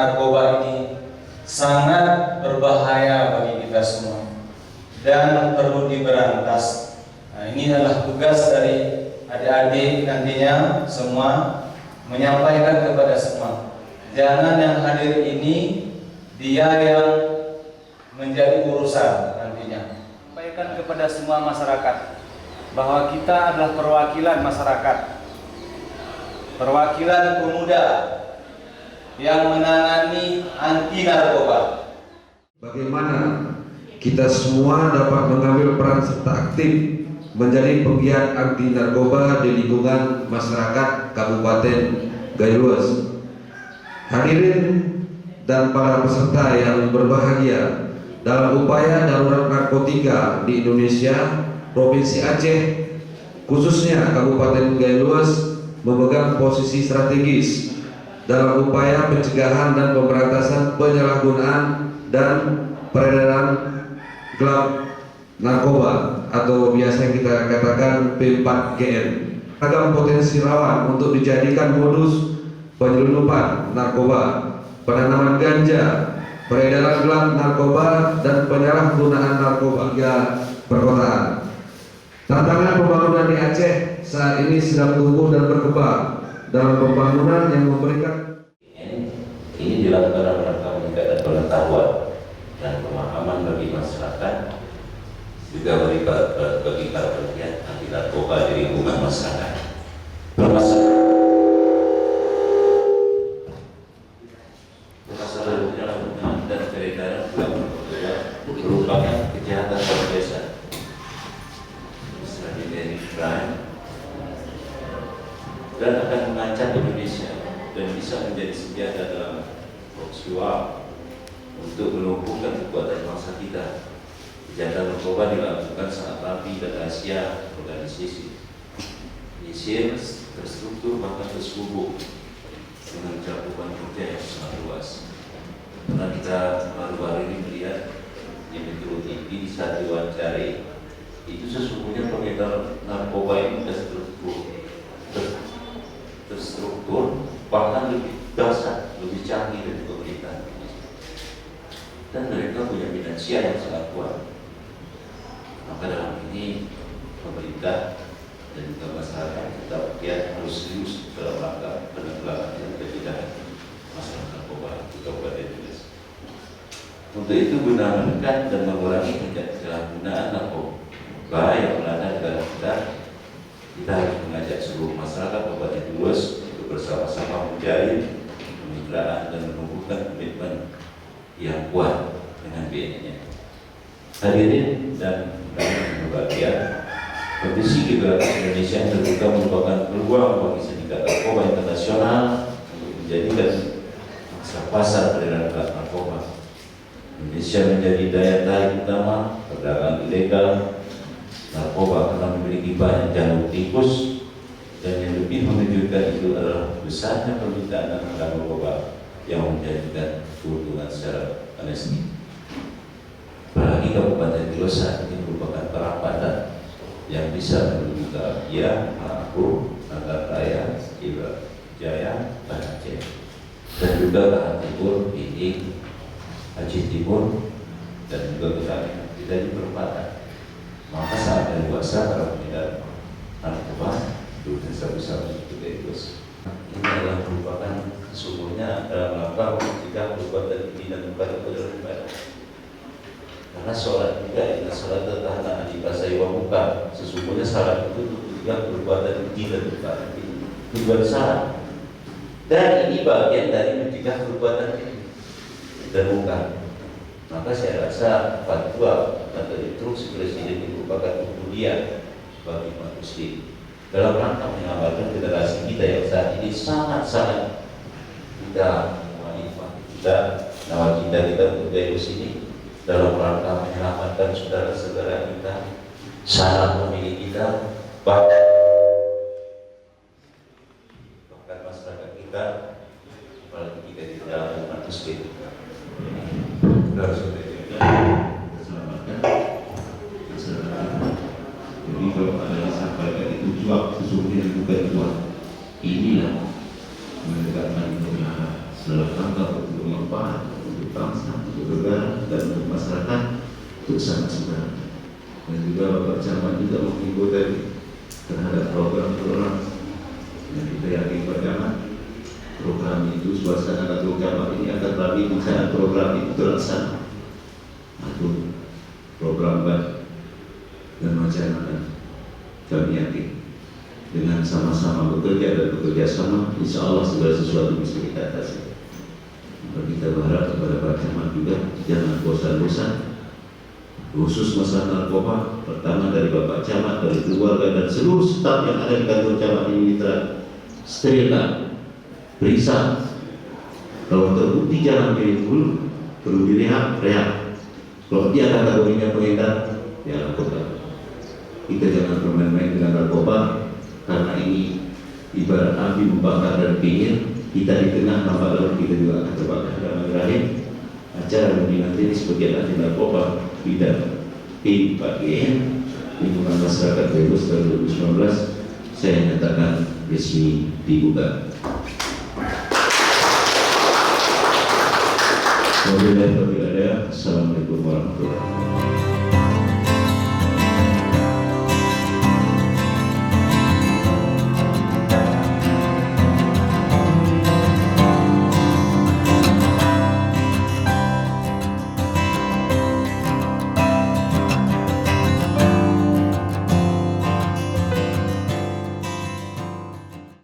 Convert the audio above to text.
narkoba ini sangat berbahaya bagi kita semua dan perlu diberantas. Nah, ini adalah tugas dari adik-adik nantinya semua, menyampaikan kepada semua, jangan yang hadir ini dia yang menjadi urusan nantinya. Sampaikan kepada semua masyarakat bahwa kita adalah perwakilan masyarakat, perwakilan pemuda yang menangani anti narkoba. Bagaimana kita semua dapat mengambil peran serta aktif menjadi penggiat anti narkoba di lingkungan masyarakat Kabupaten Gayo. Hadirin dan para peserta yang berbahagia, dalam upaya darurat narkotika di Indonesia, Provinsi Aceh khususnya Kabupaten Gayo memegang posisi strategis dalam upaya pencegahan dan pemberantasan penyalahgunaan dan peredaran gelap narkoba atau biasa kita katakan P4GN. Agam potensi rawan untuk dijadikan modus penyelundupan narkoba, penanaman ganja, peredaran gelap narkoba, dan penyalahgunaan narkoba hingga perkotaan. Tantangan pembangunan di Aceh saat ini sedang tumbuh dan berkembang dalam pembangunan yang memberikan. Ini dilakukan dalam rangka meningkatkan pengetahuan dan pemahaman bagi masyarakat, juga bagi para penggiat anti narkoba di lingkungan masyarakat. Penyalahgunaan dan peredaran gelap narkoba merupakan kejahatan biasa, extraordinary crime, dan akan mengancam Indonesia dan bisa menjadi senjata dalam proxy-war untuk melumpuhkan kekuatan bangsa kita. Kejahatan narkoba dilakukan sangat rapi dan rahasia organisasi, menyisir, terstruktur, bahkan terselubung dengan cakupan kerja yang sangat luas. Karena kita baru-baru ini melihat di Metro TV di saat diwawancari, itu sesungguhnya pengedar narkoba ini terstruktur, bahkan lebih dasar, lebih canggih dari pemerintah, dan mereka punya finansial yang sangat kuat. Maka dalam ini pemerintah dan juga masyarakat kita harus serius dalam rangka penanggulangan dan pencegahan masalah narkoba di Kabupaten Gayo. Untuk itu guna menekan dan mengurangi penyalahgunaan narkoba yang melanda negara kita harus mengajak seluruh masyarakat Kabupaten Gayo untuk bersama-sama menjalin kemitraan dan menumbuhkan komitmen yang kuat dengan BNN. Hadirin dan berbahagia, kondisi geografi Indonesia yang terbuka merupakan peluang bagi sindikat narkoba internasional untuk menjadikan pasar peredaran gelap narkoba. Indonesia menjadi daya tarik utama perdagangan ilegal narkoba karena memiliki banyak jalur tikus, dan yang lebih mengejutkan itu adalah besarnya permintaan narkoba yang menjadikan keuntungan secara amnesti. Apalagi Kabupaten Gayo saat ini merupakan perapatan yang bisa menuju ke Abia, Maluku, Nagar Raya, Jaya, Aceh, dan juga ke Timur, Pidi, Aceh Timur, dan juga ke kita di perempatan. Maka saat dewasa para pengedar narkoba itu bisa itu bebas. Ini adalah merupakan sesungguhnya dalam rangka mencegah perbuatan ini dan bukan penyelenggara. Karena sholat juga adalah sholat tertahan di bahasa Iwamuka. Sesungguhnya syarat itu untuk mencegah perbuatan ini dan bukan tujuan syarat. Dan ini bagian dari mencegah perbuatan ini dan bukan. Maka saya rasa fatwa atau instruksi Presiden ini merupakan kemudian bagi umat muslim dalam rangka menyelamatkan generasi kita yang saat ini sangat-sangat kita menikmati kita nawacita untuk Gayo sini dalam rangka menyelamatkan saudara-saudara kita, sanak pemilih kita, bahkan masyarakat kita, apalagi kita di dalam umat muslim. Jadi kalau ada yang sampaikan itu jual, sesungguhnya bukan jual. Inilah menegakkan dalam rangka untuk untuk sangat sebenarnya. Dan juga Bapak Camat juga menghimbau tadi terhadap program-program yang kita yakin Pak Camat, program itu suasana atau Camat ini akan lebih bicara program itu terlaksana atau program baik dan macam-macam. Kami yakin dengan sama-sama bekerja dan bekerja sama, insya Allah segala sesuatu bisa kita atasi. Kita berharap kepada Pak Camat juga jangan bosan-bosan, khusus masalah narkoba. Pertama dari Bapak Camat, dari keluarga dan seluruh staf yang ada di kantor Camat ini mitra sterilkan, periksa. Kalau terbukti jangan pilih dulu, perlu direhab, rehab. Kalau dia kategorinya pengedar, ya lakukan. Kita jangan bermain-main dengan narkoba, karena ini ibarat api membakar dari pinggir. Kita di tengah, nampak lalu kita juga akan terbakar. Dan terakhir, acara ini nanti sebagai anti narkoba bidang PIPAGN lingkungan masyarakat Brebes tahun 2019 saya nyatakan resmi dibuka. Wabillahi taufiq. Assalamualaikum warahmatullahi wabarakatuh.